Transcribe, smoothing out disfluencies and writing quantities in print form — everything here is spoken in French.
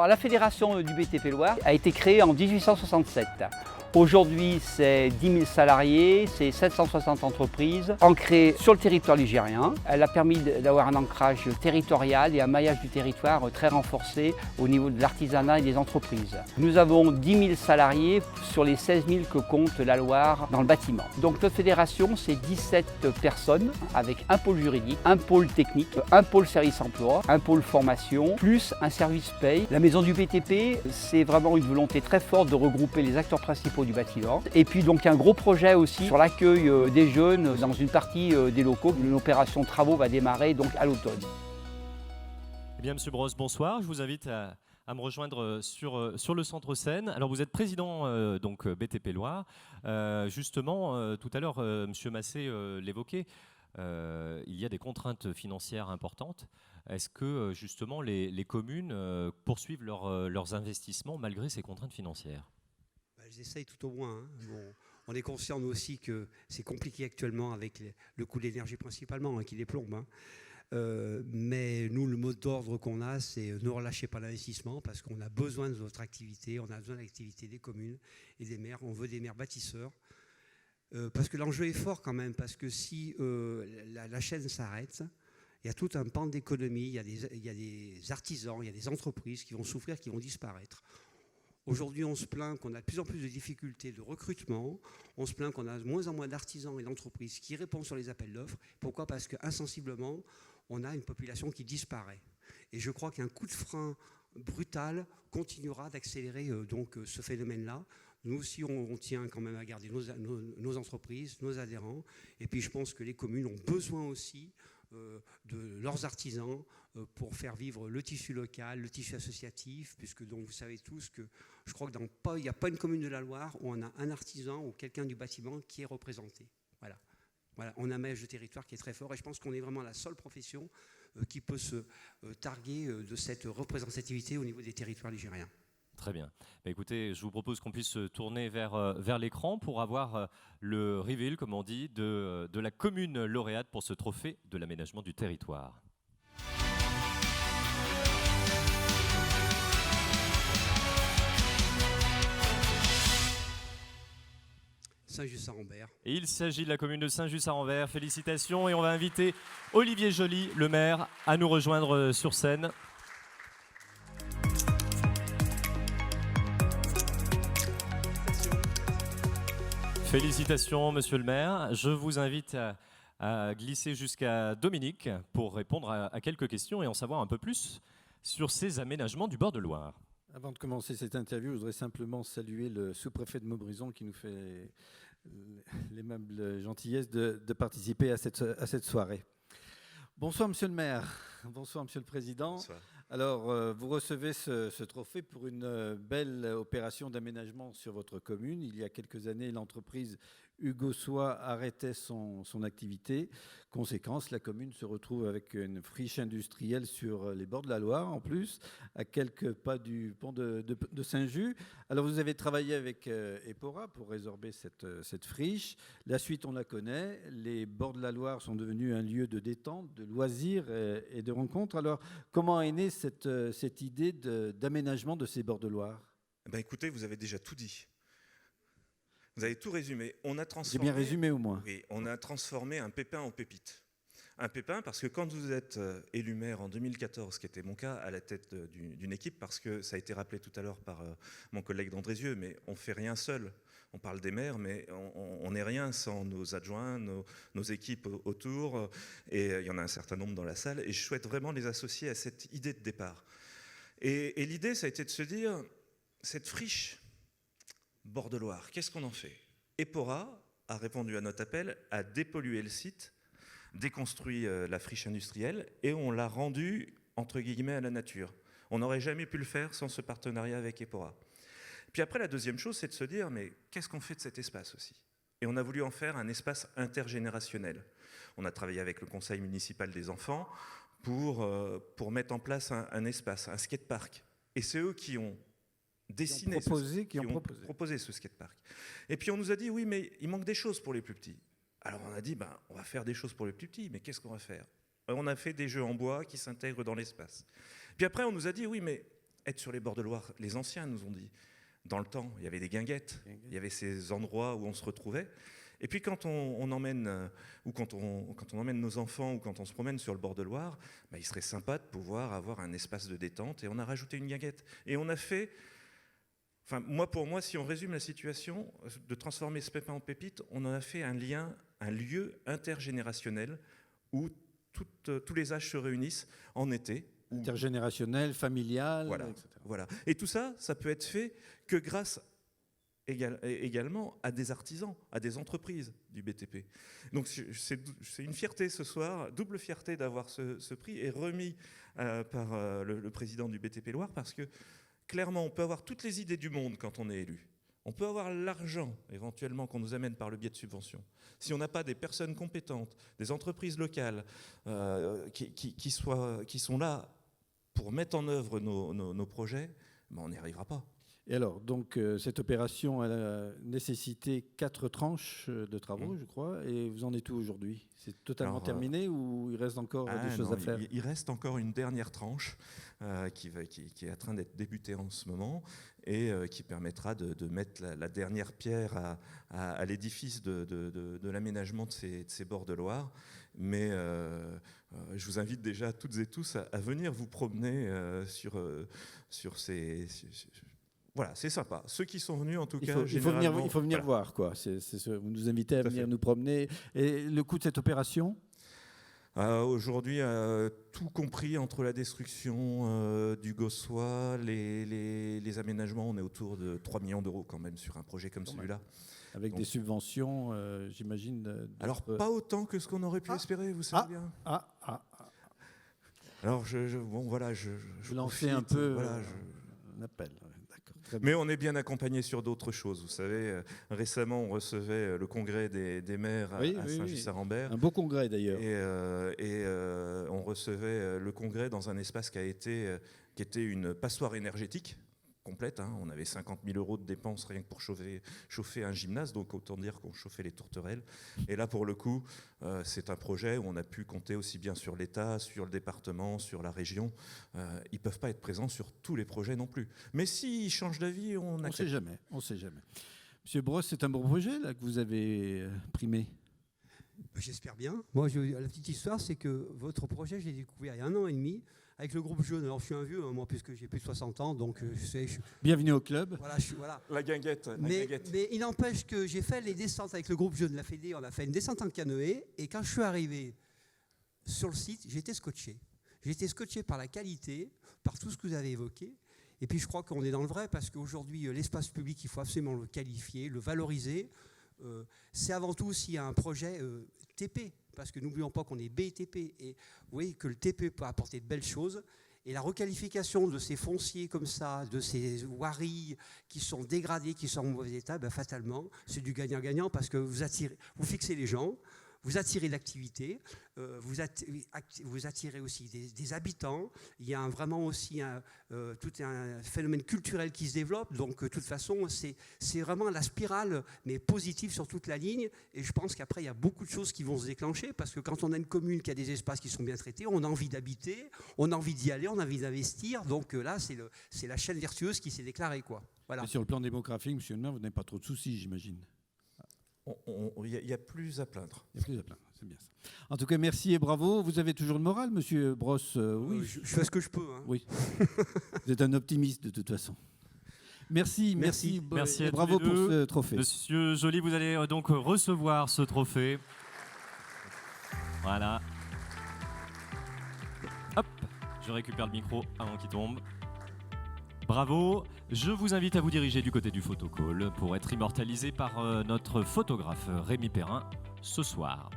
Alors la fédération du BTP Loire a été créée en 1867. Aujourd'hui, c'est 10 000 salariés, c'est 760 entreprises ancrées sur le territoire ligérien. Elle a permis d'avoir un ancrage territorial et un maillage du territoire très renforcé au niveau de l'artisanat et des entreprises. Nous avons 10 000 salariés sur les 16 000 que compte la Loire dans le bâtiment. Donc notre fédération, c'est 17 personnes avec un pôle juridique, un pôle technique, un pôle service emploi, un pôle formation, plus un service paye. La maison du BTP, c'est vraiment une volonté très forte de regrouper les acteurs principaux du bâtiment. Et puis donc un gros projet aussi sur l'accueil des jeunes dans une partie des locaux. L'opération travaux va démarrer donc à l'automne. Eh bien, Monsieur Brosse, bonsoir. Je vous invite à me rejoindre sur le Centre Seine. Alors, vous êtes président donc BTP Loire. Justement, tout à l'heure, Monsieur Massé l'évoquait. Il y a des contraintes financières importantes. Est-ce que justement les communes poursuivent leurs investissements malgré ces contraintes financières ? Elles essayent tout au moins. Hein. Bon, on est conscient nous aussi que c'est compliqué actuellement avec le coût de l'énergie principalement qui les plombe. Hein. Mais nous, le mot d'ordre qu'on a, c'est ne relâchez pas l'investissement parce qu'on a besoin de votre activité, on a besoin de l'activité des communes et des maires. On veut des maires bâtisseurs. Parce que l'enjeu est fort quand même, parce que si la chaîne s'arrête, il y a tout un pan d'économie, il y a des artisans, il y a des entreprises qui vont souffrir, qui vont disparaître. Aujourd'hui, on se plaint qu'on a de plus en plus de difficultés de recrutement. On se plaint qu'on a de moins en moins d'artisans et d'entreprises qui répondent sur les appels d'offres. Pourquoi ? Parce qu'insensiblement, on a une population qui disparaît. Et je crois qu'un coup de frein brutal continuera d'accélérer donc ce phénomène-là. Nous aussi, on tient quand même à garder nos entreprises, nos adhérents. Et puis, je pense que les communes ont besoin aussi de leurs artisans pour faire vivre le tissu local, le tissu associatif, puisque donc, vous savez tous que je crois qu'il n'y a pas une commune de la Loire où on a un artisan ou quelqu'un du bâtiment qui est représenté. Voilà. On a un maillage de territoire qui est très fort et je pense qu'on est vraiment la seule profession qui peut se targuer de cette représentativité au niveau des territoires ligériens. Très bien. Bah, écoutez, je vous propose qu'on puisse se tourner vers l'écran pour avoir le reveal, comme on dit, de la commune lauréate pour ce trophée de l'aménagement du territoire. Saint-Just-Saint-Rambert. Et il s'agit de la commune de Saint-Just-Saint-Rambert. Félicitations et on va inviter Olivier Joly, le maire, à nous rejoindre sur scène. Félicitations, monsieur le maire. Je vous invite à glisser jusqu'à Dominique pour répondre à quelques questions et en savoir un peu plus sur ces aménagements du bord de Loire. Avant de commencer cette interview, je voudrais simplement saluer le sous-préfet de Maubrison qui nous fait l'aimable gentillesse de participer à cette soirée. Bonsoir, monsieur le maire. Bonsoir, monsieur le président. Bonsoir. Alors, vous recevez ce trophée pour une belle opération d'aménagement sur votre commune. Il y a quelques années, l'entreprise Hugo Soie arrêtait son activité. Conséquence, la commune se retrouve avec une friche industrielle sur les bords de la Loire, en plus, à quelques pas du pont de Saint-Just. Alors, vous avez travaillé avec Epora pour résorber cette friche. La suite, on la connaît. Les bords de la Loire sont devenus un lieu de détente, de loisirs et de rencontres. Alors, comment est née cette idée d'aménagement de ces bords de Loire ? Ben écoutez, vous avez déjà tout dit. Vous avez tout résumé. J'ai bien résumé au moins. Oui, on a transformé un pépin en pépite. Un pépin parce que quand vous êtes élu maire en 2014, ce qui était mon cas, à la tête d'une équipe, parce que ça a été rappelé tout à l'heure par mon collègue d'Andrézieux, mais on ne fait rien seul. On parle des maires, mais on n'est rien sans nos adjoints, nos équipes autour, et il y en a un certain nombre dans la salle, et je souhaite vraiment les associer à cette idée de départ. Et l'idée, ça a été de se dire, cette friche bord de Loire, qu'est-ce qu'on en fait ? Epora a répondu à notre appel, a dépollué le site, déconstruit la friche industrielle, et on l'a rendue, entre guillemets, à la nature. On n'aurait jamais pu le faire sans ce partenariat avec Epora. Puis après, la deuxième chose, c'est de se dire, mais qu'est-ce qu'on fait de cet espace aussi ? Et on a voulu en faire un espace intergénérationnel. On a travaillé avec le conseil municipal des enfants pour mettre en place un espace, un skatepark. Et c'est eux qui ont proposé ce skatepark. Et puis on nous a dit, oui, mais il manque des choses pour les plus petits. Alors on a dit, on va faire des choses pour les plus petits, mais qu'est-ce qu'on va faire ? On a fait des jeux en bois qui s'intègrent dans l'espace. Puis après, on nous a dit, oui, mais être sur les bords de Loire. Les anciens nous ont dit, dans le temps, il y avait des guinguettes, il y avait ces endroits où on se retrouvait. Et puis quand on emmène, ou quand on emmène nos enfants, ou quand on se promène sur le bord de Loire, bah, il serait sympa de pouvoir avoir un espace de détente, et on a rajouté une guinguette. Et on a fait, enfin pour moi, si on résume la situation, de transformer ce pépin en pépite, on en a fait un lieu intergénérationnel où tous les âges se réunissent en été. Intergénérationnel, familial, voilà, etc. Voilà. Et tout ça, ça peut être fait que grâce également à des artisans, à des entreprises du BTP. Donc c'est une fierté ce soir, double fierté d'avoir ce prix, et remis par le président du BTP Loire, parce que clairement, on peut avoir toutes les idées du monde quand on est élu. On peut avoir l'argent, éventuellement, qu'on nous amène par le biais de subventions. Si on n'a pas des personnes compétentes, des entreprises locales qui sont là pour mettre en œuvre nos projets, ben on n'y arrivera pas. Et alors, donc, cette opération a nécessité 4 tranches de travaux, je crois, et vous en êtes où aujourd'hui? C'est totalement terminé ou il reste encore des choses à faire? Il reste encore une dernière tranche qui est en train d'être débutée en ce moment, et qui permettra de mettre la dernière pierre à l'édifice de l'aménagement de ces bords de Loire. Mais je vous invite déjà toutes et tous à venir vous promener sur ces... Voilà, c'est sympa. Ceux qui sont venus, en tout cas, il faut venir voir, quoi. Vous nous invitez à venir nous promener. Et le coût de cette opération? Aujourd'hui, tout compris entre la destruction du Gossois, les aménagements, on est autour de 3 millions d'euros quand même sur un projet comme celui-là. Avec des subventions, j'imagine. Alors, pas autant que ce qu'on aurait pu espérer, vous savez bien. Alors, je lançais un peu un appel. Mais on est bien accompagné sur d'autres choses. Vous savez, récemment, on recevait le congrès des maires à Saint-Just-Saint-Rambert. Un beau congrès d'ailleurs. Et on recevait le congrès dans un espace qui était une passoire énergétique complète. Hein. On avait 50 000 euros de dépenses rien que pour chauffer un gymnase, donc autant dire qu'on chauffait les tourterelles. Et là, pour le coup, c'est un projet où on a pu compter aussi bien sur l'État, sur le département, sur la région. Ils ne peuvent pas être présents sur tous les projets non plus. Mais s'ils changent d'avis, on ne sait jamais. On sait jamais. Monsieur Brosse, c'est un bon projet là, que vous avez primé? J'espère bien. Moi, la petite histoire, c'est que votre projet, je l'ai découvert il y a 1 an et demi avec le groupe Jeune. Alors, je suis un vieux, moi, puisque j'ai plus de 60 ans, donc Bienvenue au club. Voilà. La guinguette. Mais il n'empêche que j'ai fait les descentes avec le groupe Jeune de la Fédé. On a fait une descente en canoë, et quand je suis arrivé sur le site, j'étais scotché. J'étais scotché par la qualité, par tout ce que vous avez évoqué. Et puis, je crois qu'on est dans le vrai, parce qu'aujourd'hui, l'espace public, il faut absolument le qualifier, le valoriser. C'est avant tout aussi un projet TP, parce que n'oublions pas qu'on est BTP, et vous voyez que le TP peut apporter de belles choses, et la requalification de ces fonciers comme ça, de ces voiries qui sont dégradées, qui sont en mauvais état, ben fatalement, c'est du gagnant-gagnant, parce que vous fixez les gens, vous attirez l'activité, vous attirez aussi des habitants. Il y a vraiment aussi tout un phénomène culturel qui se développe. Donc, de toute façon, c'est vraiment la spirale, mais positive sur toute la ligne. Et je pense qu'après, il y a beaucoup de choses qui vont se déclencher, parce que quand on a une commune qui a des espaces qui sont bien traités, on a envie d'habiter, on a envie d'y aller, on a envie d'investir. Donc là, c'est la chaîne vertueuse qui s'est déclarée, quoi. Voilà. Et sur le plan démographique, monsieur le maire, vous n'avez pas trop de soucis, j'imagine. Il y a plus à plaindre. Il y a plus à plaindre, c'est bien ça. En tout cas, merci et bravo. Vous avez toujours le moral, monsieur Brosse? Oui. Je fais ce que je peux. Hein. Oui. Vous êtes un optimiste de toute façon. Merci et bravo pour ce trophée. Monsieur Joly, vous allez donc recevoir ce trophée. Voilà. Hop, je récupère le micro avant qu'il tombe. Bravo. Je vous invite à vous diriger du côté du photocall pour être immortalisé par notre photographe Rémi Perrin ce soir.